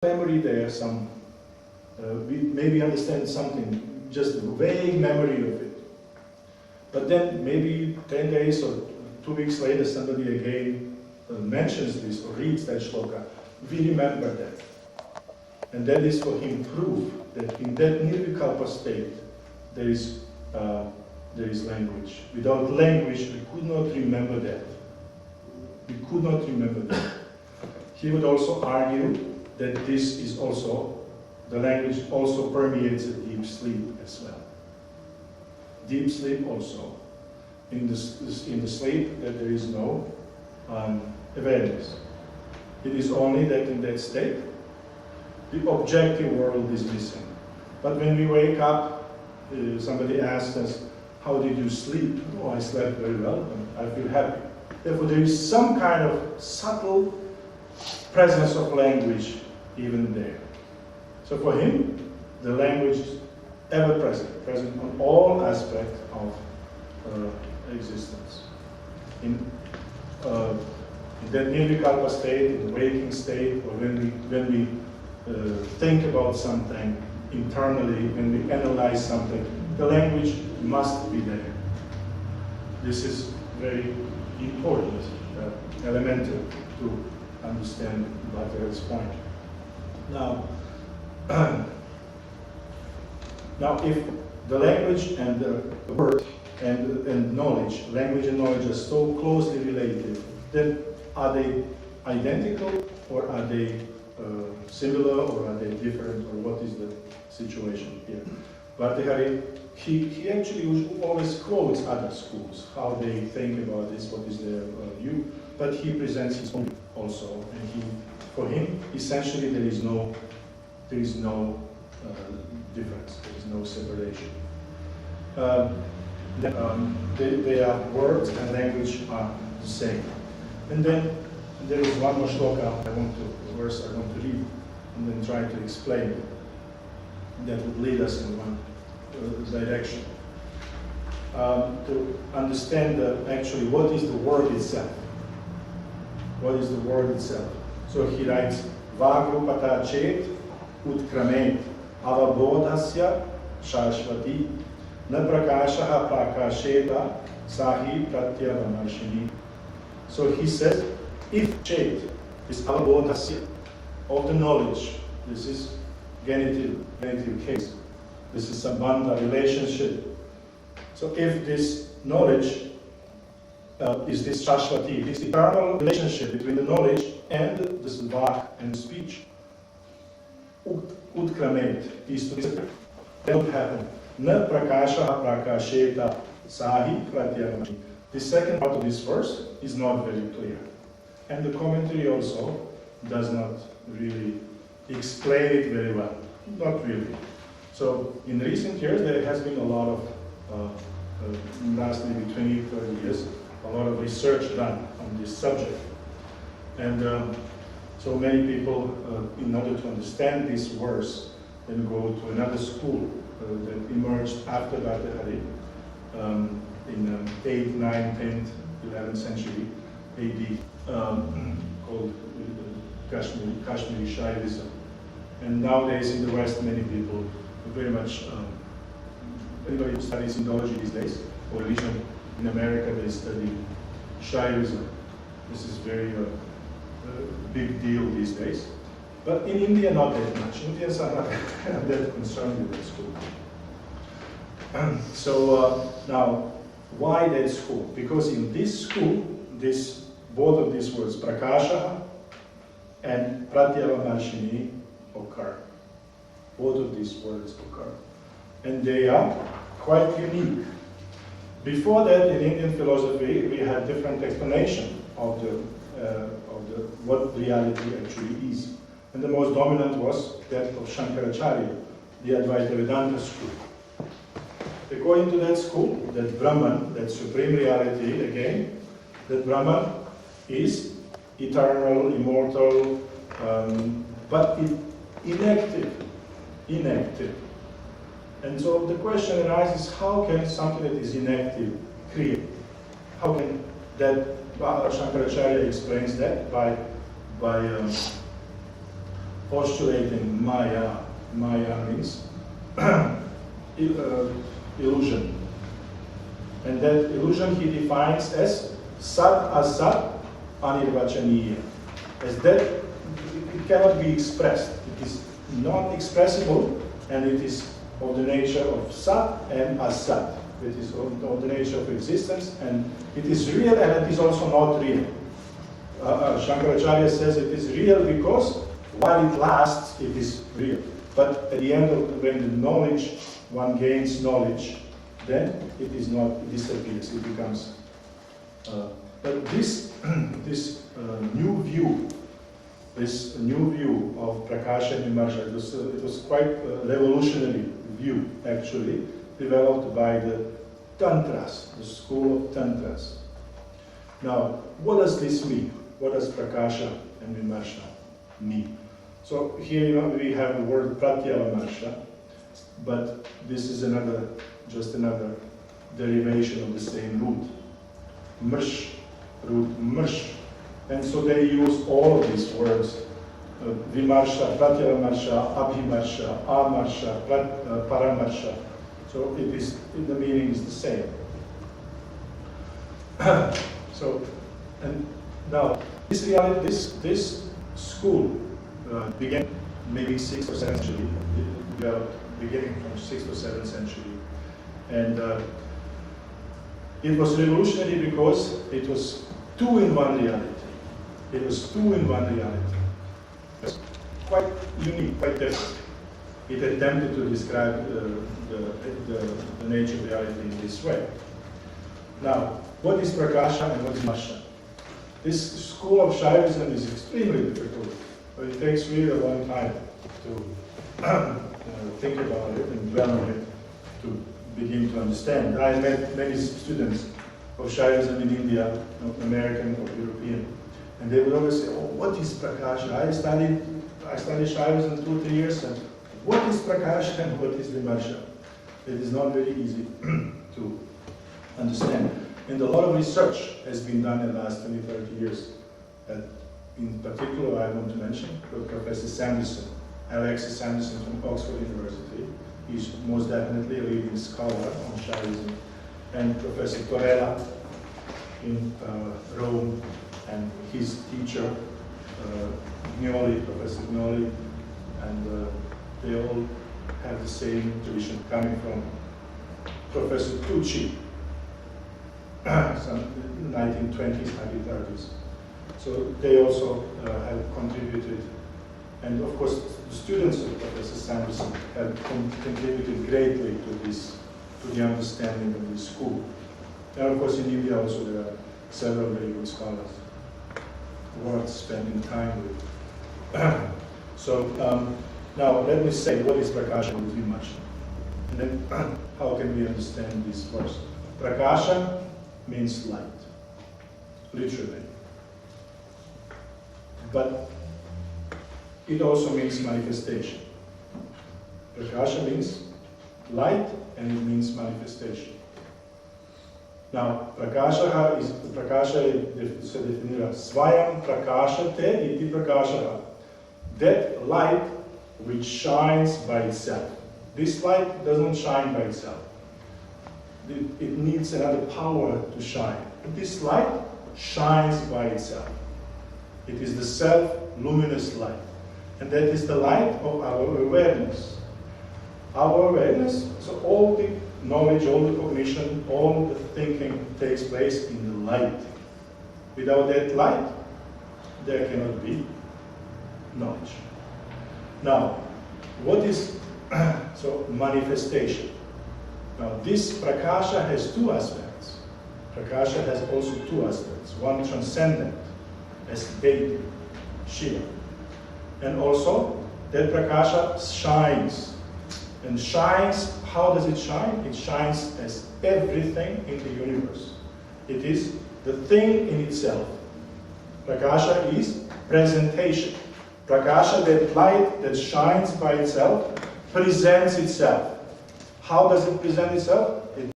memory there, we maybe understand something, just a vague memory of it. But then maybe 10 days or 2 weeks later, somebody again mentions this or reads that shloka. We remember that. And that is for him proof that in that nirvikalpa state, there is language. Without language, we could not remember that. We could not remember that. He would also argue that this is also, the language also permeates a deep sleep as well. Deep sleep also. In the sleep that there is no awareness. It is only that in that state, the objective world is missing. But when we wake up, somebody asks us, how did you sleep? Oh, I slept very well, and I feel happy. Therefore, there is some kind of subtle presence of language even there. So for him, the language is ever present on all aspects of existence. In that nirvikalpa state, in the waking state, or when we think about something internally, when we analyze something, the language must be there. This is very important, elemental to understand Bhartṛhari's point. Now, if the language and the word and knowledge, language and knowledge are so closely related, then are they identical, or are they similar, or are they different, or what is the situation here? Bhartṛhari, he actually always quotes other schools, how they think about this, what is their view, but he presents his own also, and for him, essentially there is no difference, there is no separation. Their words and language are the same. And then there is one more shloka a verse I want to read, and then try to explain it. That would lead us in one direction. To understand actually what is the word itself. What is the word itself? So he writes, Vagrupata chet utkramet avabodhasya shashvati na prakashaha prakasheta sahi pratyavamarshini. So he says, if chet is avabodhasya, of the knowledge, this is genitive case, this is sambandha, relationship. So if this knowledge is this shashvati, this eternal relationship between the knowledge and this vak and speech, utkramet is to disappear. That would happen. Na prakashaha prakasheta sahi pratyavamarshini. The second part of this verse is not very clear. And the commentary also does not really explain it very well. Not really. So in recent years there has been a lot of, last maybe 20, 30 years, a lot of research done on this subject. And so many people, in order to understand this verse, then go to another school that emerged after Bhartṛhari in 8th, 9th, 10th, 11th century AD, called Kashmiri Shaivism. And nowadays in the West, many people very much, anybody who studies Indology these days, or religion in America, they study Shaivism. This is very big deal these days. But in India, not that much. Indians are not that concerned with that school. So now, why that school? Because in this school, both of these words, prakasha and pratyavamarshini, occur. Both of these words occur. And they are quite unique. Before that, in Indian philosophy, we had different explanation of what reality actually is. And the most dominant was that of Shankaracharya, the Advaita Vedanta school. According to that school, that Brahman, that supreme reality again, that Brahman is eternal, immortal, but inactive. And so the question arises, how can something that is inactive create? How can that, Shankaracharya explains that by postulating Maya. Maya means illusion. And that illusion he defines as Sat Asat Anirvachaniya. As that it cannot be expressed. It is non-expressible, and it is of the nature of Sat and Asat. It is of the nature of existence, and it is real, and it is also not real. Shankaracharya says it is real because while it lasts, it is real. But at the end of when the knowledge, one gains knowledge, then it is not, it disappears, it becomes. But this new view, this new view of Prakasha Vimarsha, it was quite a revolutionary view, actually, developed by the Tantras, the school of Tantras. Now, what does this mean? What does Prakasha and Vimarsha mean? So here we have the word Pratyavarsha, but this is just another derivation of the same root. Mrsh, root mrsh. And so they use all of these words, Vimarsha, Pratyavarsha, Abhimarsha, Amarsha, Paramarsha. So the meaning is the same. So, and now this reality, this school began maybe 6th or 7th century, beginning from 6th or 7th century, and it was revolutionary because it was two in one reality. It was two in one reality. It was quite unique, quite different. It attempted to describe the nature of reality in this way. Now, what is Prakasha and what is Vimarsha? This school of Shaivism is extremely difficult, but it takes really a long time to think about it and dwell on it, to begin to understand. I met many students of Shaivism in India, American or European, and they would always say, "Oh, what is Prakasha? I studied Shaivism 2 or 3 years, and what is Prakasha and what is Vimarsha?" It is not very easy to understand. And a lot of research has been done in the last 20, 30 years. In particular, I want to mention Professor Sanderson, Alexis Sanderson from Oxford University. He's most definitely a leading scholar on Shaivism. And Professor Torella in Rome, and his teacher, Professor Gnoli, and they all have the same tradition coming from Professor Tucci, some 1920s, 1930s. So they also have contributed, and of course the students of Professor Sanderson have contributed greatly to the understanding of this school. And of course in India also there are several very good scholars worth spending time with. So now let me say what is Prakasha and Vimarsha, and then how can we understand this first. Prakasha means light, literally. But it also means manifestation. Prakasha means light, and it means manifestation. Now, Prakasha se definira svayam prakashate iti prakasha. That light which shines by itself. This light doesn't shine by itself. It needs another power to shine. This light shines by itself. It is the self-luminous light. And that is the light of our awareness. Our awareness, so all the knowledge, all the cognition, all the thinking takes place in the light. Without that light, there cannot be knowledge. Now, what is so manifestation? Now, this Prakasha has two aspects. Prakasha has also two aspects. One transcendent, as Deity, Shiva. And also, that Prakasha shines. And shines, how does it shine? It shines as everything in the universe. It is the thing in itself. Prakasha is presentation. Prakasha, that light that shines by itself, presents itself. How does it present itself? It